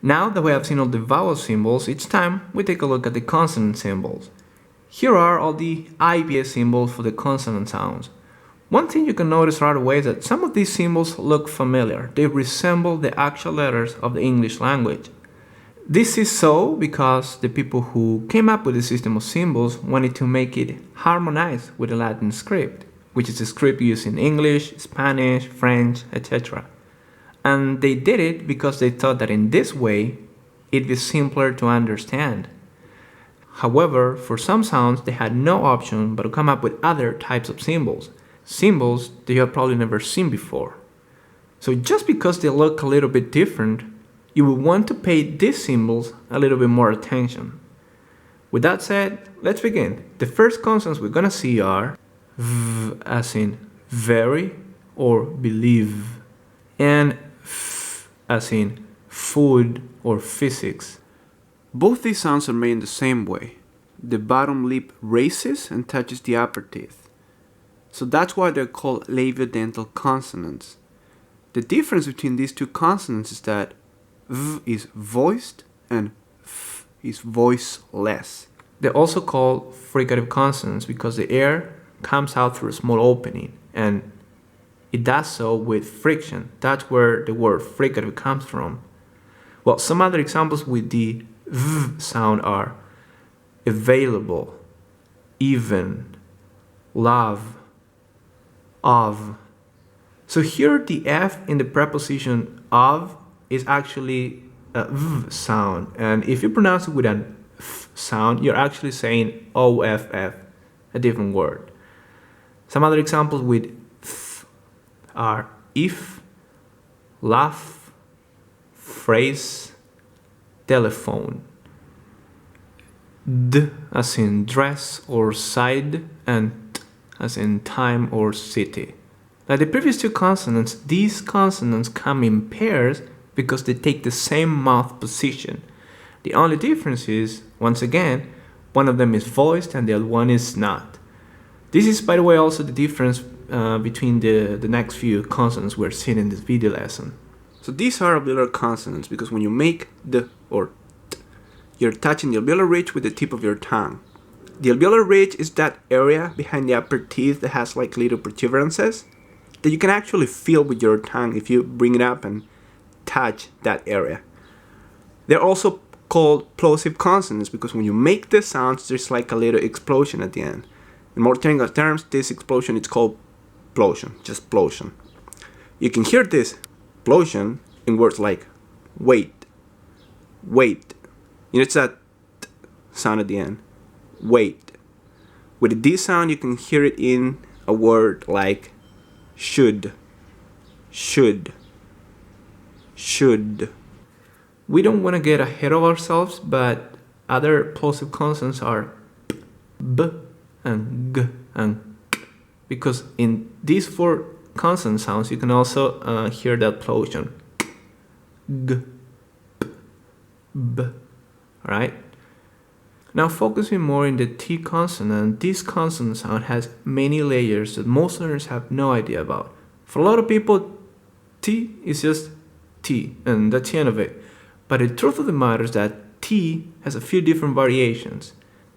Now that we have seen all the vowel symbols, it's time we take a look at the consonant symbols. Here are all the IPA symbols for the consonant sounds. One thing you can notice right away is that some of these symbols look familiar. They resemble the actual letters of the English language. This is so because the people who came up with the system of symbols wanted to make it harmonize with the Latin script, which is a script used in English, Spanish, French, etc. And they did it because they thought that in this way, it was simpler to understand. However, for some sounds, they had no option but to come up with other types of symbols. Symbols that you have probably never seen before. So just because they look a little bit different, you will want to pay these symbols a little bit more attention. With that said, let's begin. The first consonants we're gonna see are V as in very or believe, and F as in food or physics. Both these sounds are made in the same way. The bottom lip raises and touches the upper teeth. So that's why they're called labiodental consonants. The difference between these two consonants is that V is voiced and F is voiceless. They're also called fricative consonants because the air comes out through a small opening and it does so with friction. That's where the word fricative comes from. Well, some other examples with the V sound are available, even, love, of. So here the F in the preposition of is actually a V sound, and if you pronounce it with an F sound, you're actually saying OFF, a different word. Some other examples with Th are if, laugh, phrase, telephone. D as in dress or side, and T as in time or city. Like the previous two consonants, these consonants come in pairs because they take the same mouth position. The only difference is, once again, one of them is voiced and the other one is not. This is, by the way, also the difference between the next few consonants we're seeing in this video lesson. So these are alveolar consonants because when you make the or t, you're touching the alveolar ridge with the tip of your tongue. The alveolar ridge is that area behind the upper teeth that has like little protuberances that you can actually feel with your tongue if you bring it up and touch that area. They're also called plosive consonants because when you make the sounds, there's like a little explosion at the end. In more technical terms, this explosion is called plosion, just plosion. You can hear this plosion in words like wait, wait. You know, it's that t sound at the end. Wait. With the D sound, you can hear it in a word like should, should, should. We don't want to get ahead of ourselves, but other plosive consonants are P, B, and G, and K. Because in these four consonant sounds, you can also hear that plosion. G, P, B. Alright? Now focusing more in the T consonant, this consonant sound has many layers that most learners have no idea about. For a lot of people, T is just T, and that's the end of it. But the truth of the matter is that T has a few different variations.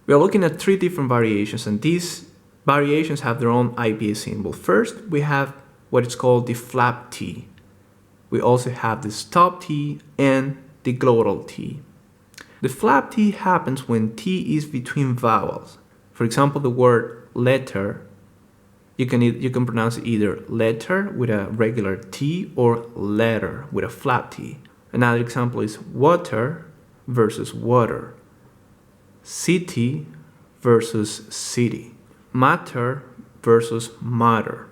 We are looking at 3 different variations, and these variations have their own IPA symbol. First, we have what is called the flap T. We also have the stop T and the glottal T. The flap T happens when T is between vowels. For example, the word letter, you can pronounce it either letter with a regular T or letter with a flap T. Another example is water versus water, city versus city, matter versus matter.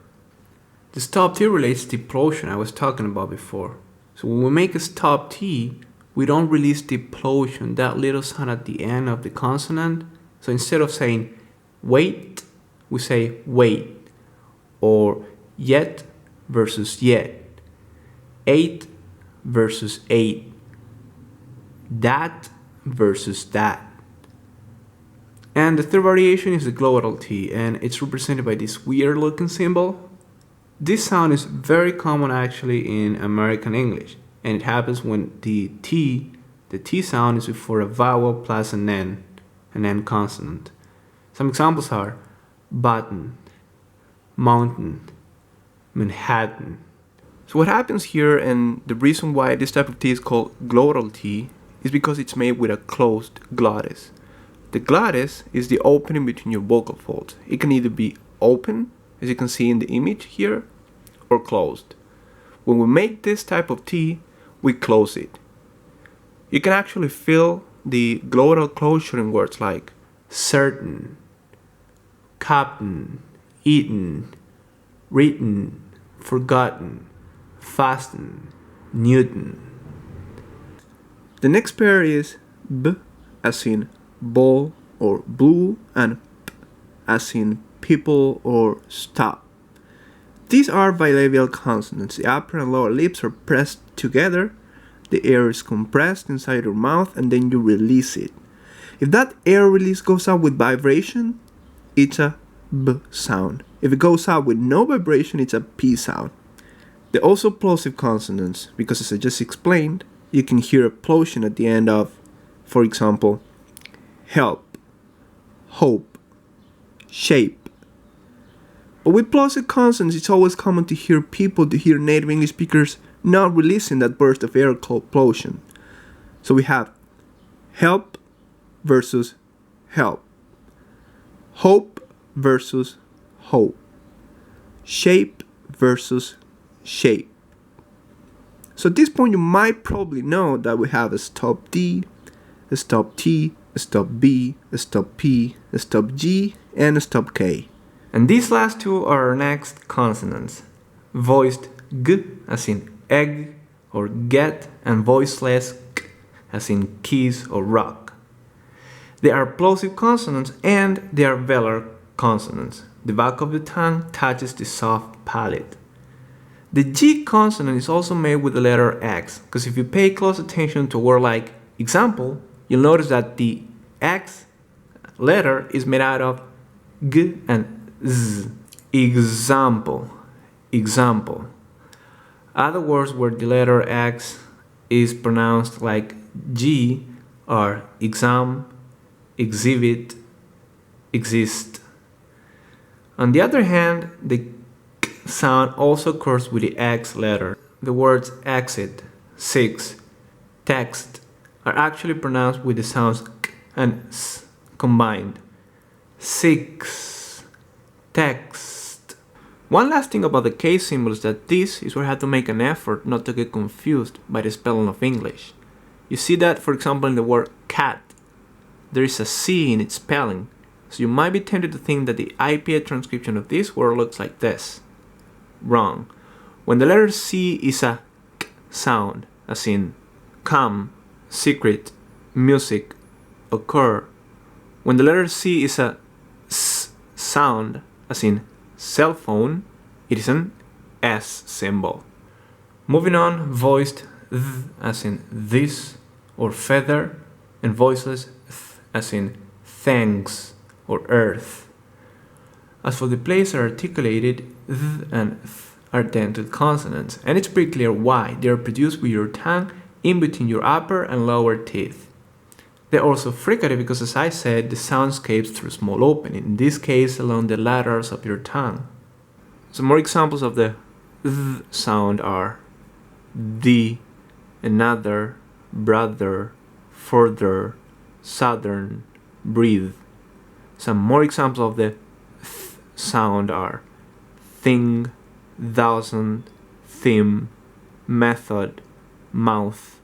The stop T relates to the plosion I was talking about before. So when we make a stop T, we don't release the plosion, that little sound at the end of the consonant. So instead of saying wait, we say wait, or yet versus yet, 8 versus 8, that versus that. And the third variation is the glottal T, and it's represented by this weird looking symbol. This sound is very common actually in American English, and it happens when the T The T sound is before a vowel plus an N consonant. Some examples are button, mountain, Manhattan. So what happens here, and the reason why this type of T is called glottal T, is because it's made with a closed glottis. The glottis is the opening between your vocal folds. It can either be open, as you can see in the image here, or closed. When we make this type of T, we close it. You can actually feel the glottal closure in words like Certain, cotton, eaten, written, forgotten, fasten, Newton. The next pair is B as in ball or blue, and P as in people or stop. These are bilabial consonants. The upper and lower lips are pressed together, the air is compressed inside your mouth, and then you release it. If that air release goes out with vibration, it's a B sound. If it goes out with no vibration, it's a P sound. They're also plosive consonants because, as I just explained, you can hear a plosion at the end of, for example, help, hope, shape. But with plosive consonants, it's always common to hear native English speakers not releasing that burst of air called plosion. So we have help versus help, hope versus hope, shape versus shape. So at this point, you might probably know that we have a stop D, a stop T, a stop B, a stop P, a stop G, and a stop K. And these last two are our next consonants. Voiced G as in egg or get, and voiceless K as in keys or rock. They are plosive consonants and they are velar consonants. The back of the tongue touches the soft palate. The G consonant is also made with the letter X, because if you pay close attention to a word like example, you'll notice that the X letter is made out of G and Z. Example. Other words where the letter X is pronounced like G are exam, exhibit, exist. On the other hand, the K sound also occurs with the X letter. The words exit, six, text are actually pronounced with the sounds K and S combined. Six, text. One last thing about the K symbol is that this is where I had to make an effort not to get confused by the spelling of English. You see that, for example, in the word cat, there is a C in its spelling, so you might be tempted to think that the IPA transcription of this word looks like this. Wrong. When the letter C is a K sound, as in come, secret, music, occur. When the letter C is a S sound, as in cell phone, it is an S symbol. Moving on, voiced th as in this or feather, and voiceless th as in thanks or earth. As for the place are articulated, th and th are dented consonants, and it's pretty clear why. They are produced with your tongue in between your upper and lower teeth. They're also fricative because, as I said, the sound escapes through a small opening, in this case along the laterals of your tongue. Some more examples of the th sound are the, another, brother, further, southern, breathe. Some more examples of the th sound are thing, thousand, theme, method, mouth,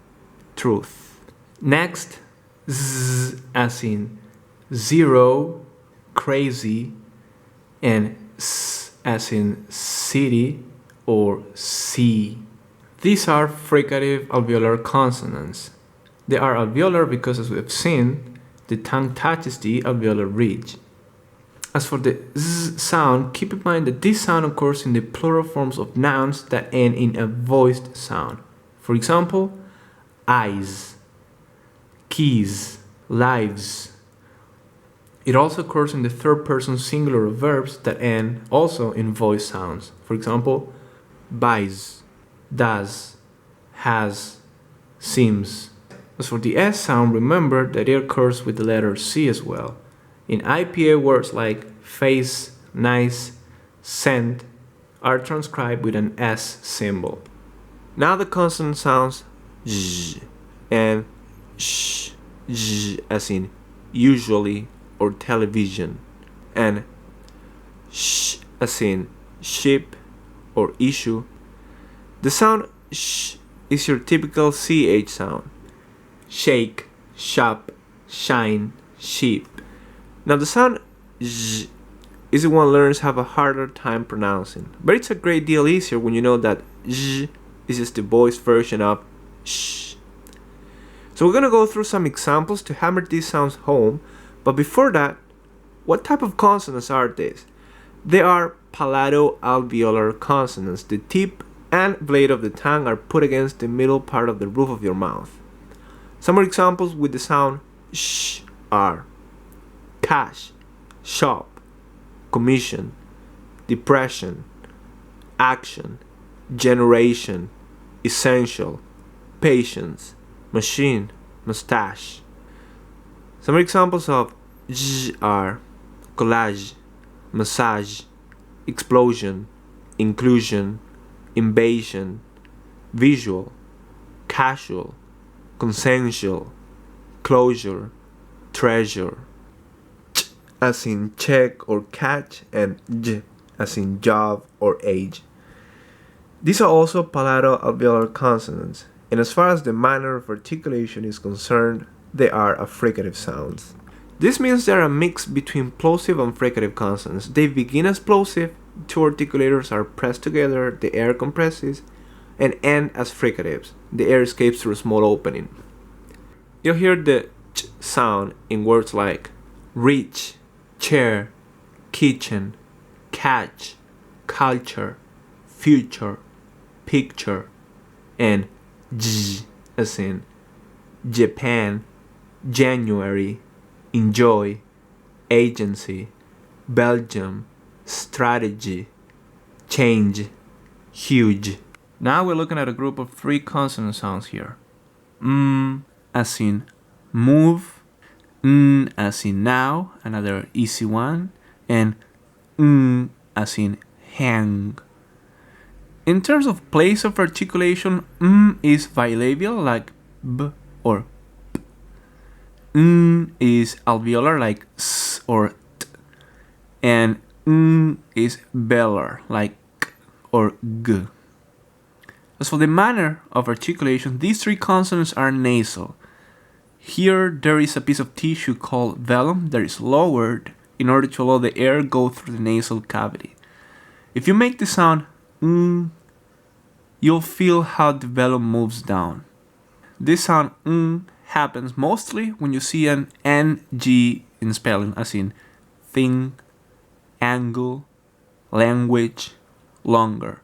truth. Next, Z as in zero, crazy, and S as in city or sea. These are fricative alveolar consonants. They are alveolar because, as we have seen, the tongue touches the alveolar ridge. As for the Z sound, keep in mind that this sound occurs in the plural forms of nouns that end in a voiced sound. For example, eyes, keys, lives. It also occurs in the third person singular of verbs that end also in voiced sounds. For example, buys, does, has, seems. As for the S sound, remember that it occurs with the letter C as well. In IPA, words like face, nice, scent are transcribed with an S symbol. Now the consonant sounds Z and sh, z, as in usually or television, and sh, as in ship or issue. The sound sh is your typical CH sound. Shake, shop, shine, sheep. Now the sound z is the one learners have a harder time pronouncing, but it's a great deal easier when you know that z is just the voiced version of sh. So we're gonna go through some examples to hammer these sounds home, but before that, what type of consonants are these? They are palato-alveolar consonants. The tip and blade of the tongue are put against the middle part of the roof of your mouth. Some more examples with the sound sh are cash, shop, commission, depression, action, generation, essential, patience, machine, mustache. Some examples of j are collage, massage, explosion, inclusion, invasion, visual, casual, consensual, closure, treasure. Ch as in check or catch, and j as in job or age. These are also palato-alveolar consonants, and as far as the manner of articulation is concerned, they are affricative sounds. This means they are a mix between plosive and fricative consonants. They begin as plosive, two articulators are pressed together, the air compresses, and end as fricatives. The air escapes through a small opening. You'll hear the ch sound in words like reach, chair, kitchen, catch, culture, future, picture, and j as in Japan, January, enjoy, agency, Belgium, strategy, change, huge. Now we're looking at a group of three consonant sounds here. As in move, as in now, another easy one, and as in hang. In terms of place of articulation, is bilabial like b or p. Is alveolar like s or t. And is velar like k or g. As for the manner of articulation, these three consonants are nasal. Here there is a piece of tissue called velum that is lowered in order to allow the air go through the nasal cavity. If you make the sound you'll feel how the velum moves down. This sound happens mostly when you see an ng in spelling, as in thing, angle, language, longer.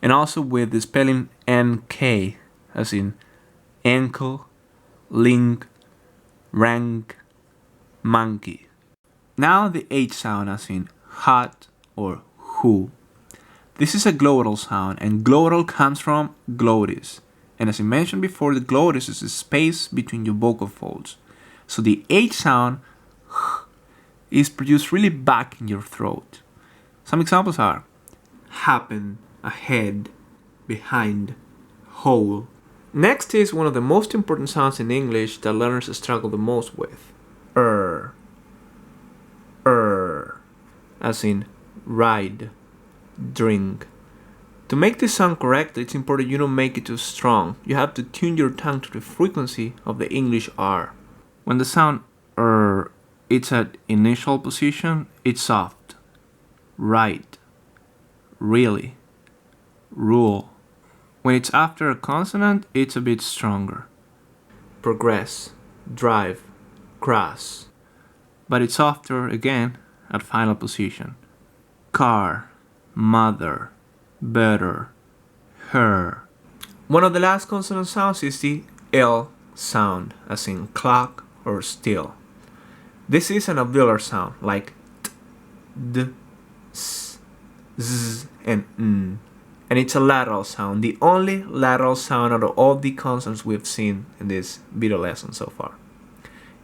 And also with the spelling nk, as in ankle, link, rank, monkey. Now the H sound, as in hot or who. This is a glottal sound, and glottal comes from glottis. And as I mentioned before, the glottis is the space between your vocal folds. So the H sound is produced really back in your throat. Some examples are happen, ahead, behind, whole. Next is one of the most important sounds in English that learners struggle the most with. As in ride, drink. To make this sound correct, it's important you don't make it too strong. You have to tune your tongue to the frequency of the English R. When the sound it's at initial position, it's soft. Right, really, rule. When it's after a consonant, it's a bit stronger. Progress, drive, cross. But it's softer again at final position. Car, mother, better, her. One of the last consonant sounds is the L sound, as in clock or still. This is an alveolar sound, like t, d, s, z, and n. and it's a lateral sound, the only lateral sound out of all the consonants we've seen in this video lesson so far.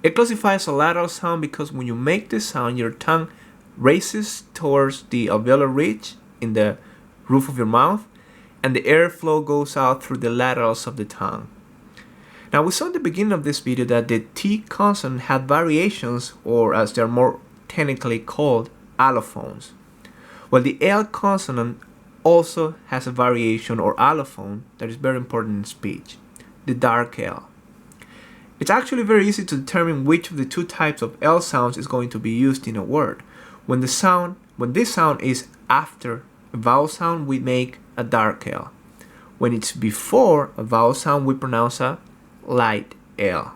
It classifies a lateral sound because when you make this sound, your tongue raises towards the alveolar ridge in the roof of your mouth, and the airflow goes out through the laterals of the tongue. Now, we saw in the beginning of this video that the T consonant had variations, or as they're more technically called, allophones. Well, the L consonant also has a variation or allophone that is very important in speech, the dark L. It's actually very easy to determine which of the two types of L sounds is going to be used in a word. When this sound is after a vowel sound, we make a dark L. When it's before a vowel sound, we pronounce a light L.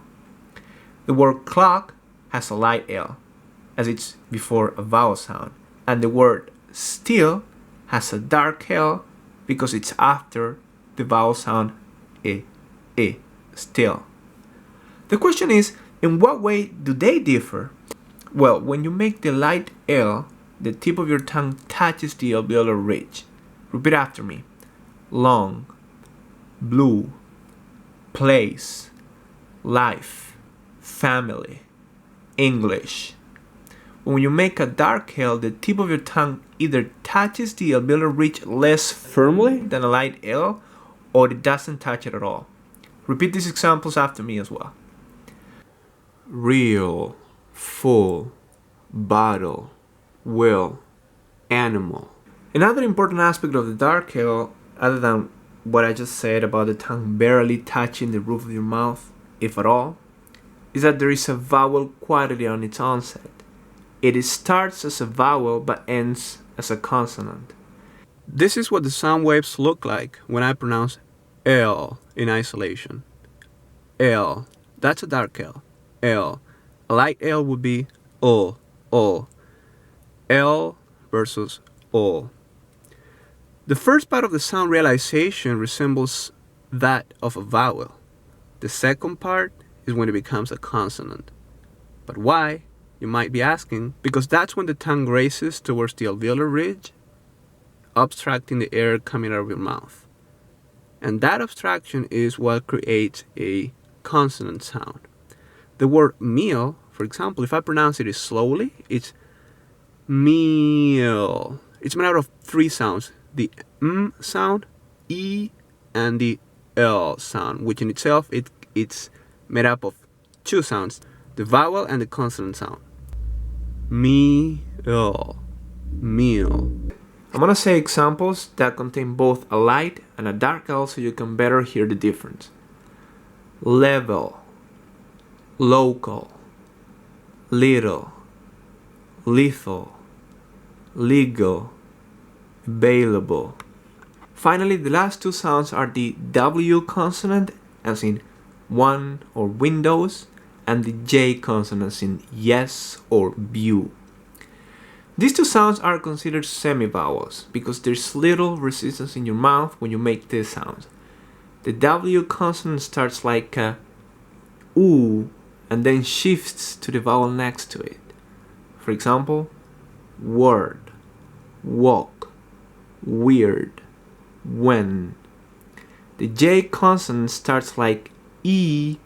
The word clock has a light L, as it's before a vowel sound. And the word still has a dark L because it's after the vowel sound still. The question is, in what way do they differ? Well, when you make the light L, the tip of your tongue touches the alveolar ridge. Repeat after me. Long, blue, place, life, family, English. When you make a dark L, the tip of your tongue either touches the alveolar ridge less firmly than a light L, or it doesn't touch it at all. Repeat these examples after me as well. Real, full, bottle, will, animal. Another important aspect of the dark L, other than what I just said about the tongue barely touching the roof of your mouth, if at all, is that there is a vowel quality on its onset. It starts as a vowel but ends as a consonant. This is what the sound waves look like when I pronounce L in isolation. L, that's a dark L. L. A light L would be O. L versus O. The first part of the sound realization resembles that of a vowel. The second part is when it becomes a consonant. But why? You might be asking. Because that's when the tongue raises towards the alveolar ridge, obstructing the air coming out of your mouth. And that obstruction is what creates a consonant sound. The word meal, for example, if I pronounce it slowly, it's meal. It's made out of three sounds: the M sound, E, and the L sound, which in itself it's made up of two sounds, the vowel and the consonant sound. Meal, meal. I'm gonna say examples that contain both a light and a dark L so you can better hear the difference. Level, local, little, lethal, legal, available. Finally, the last two sounds are the W consonant, as in one or windows, and the J consonant, as in yes or view. These two sounds are considered semivowels because there's little resistance in your mouth when you make these sounds. The W consonant starts like a oo and then shifts to the vowel next to it. For example, word, walk, weird, when. The J consonant starts like E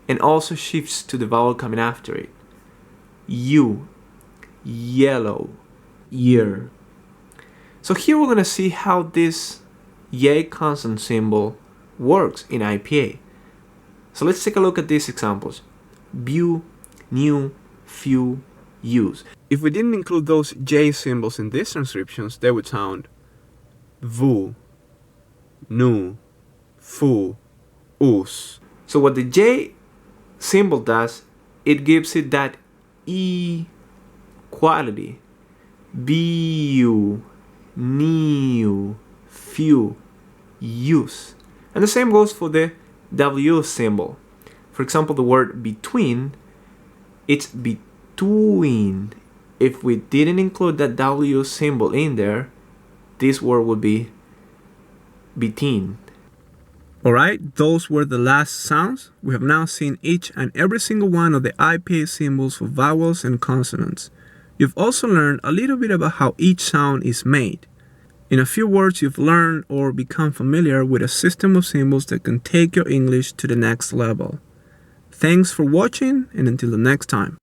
and also shifts to the vowel coming after it. You, yellow, year. So here we're going to see how this Y consonant symbol works in IPA. So let's take a look at these examples. View, new, few, use. If we didn't include those J symbols in these transcriptions, they would sound vu, nu, fu, us. So what the J symbol does, it gives it that E quality. View, new, few, use. And the same goes for the W symbol. For example, the word between, it's between. If we didn't include that W symbol in there, this word would be between. Alright, those were the last sounds. We have now seen each and every single one of the IPA symbols for vowels and consonants. You've also learned a little bit about how each sound is made. In a few words, you've learned or become familiar with a system of symbols that can take your English to the next level. Thanks for watching, and until the next time.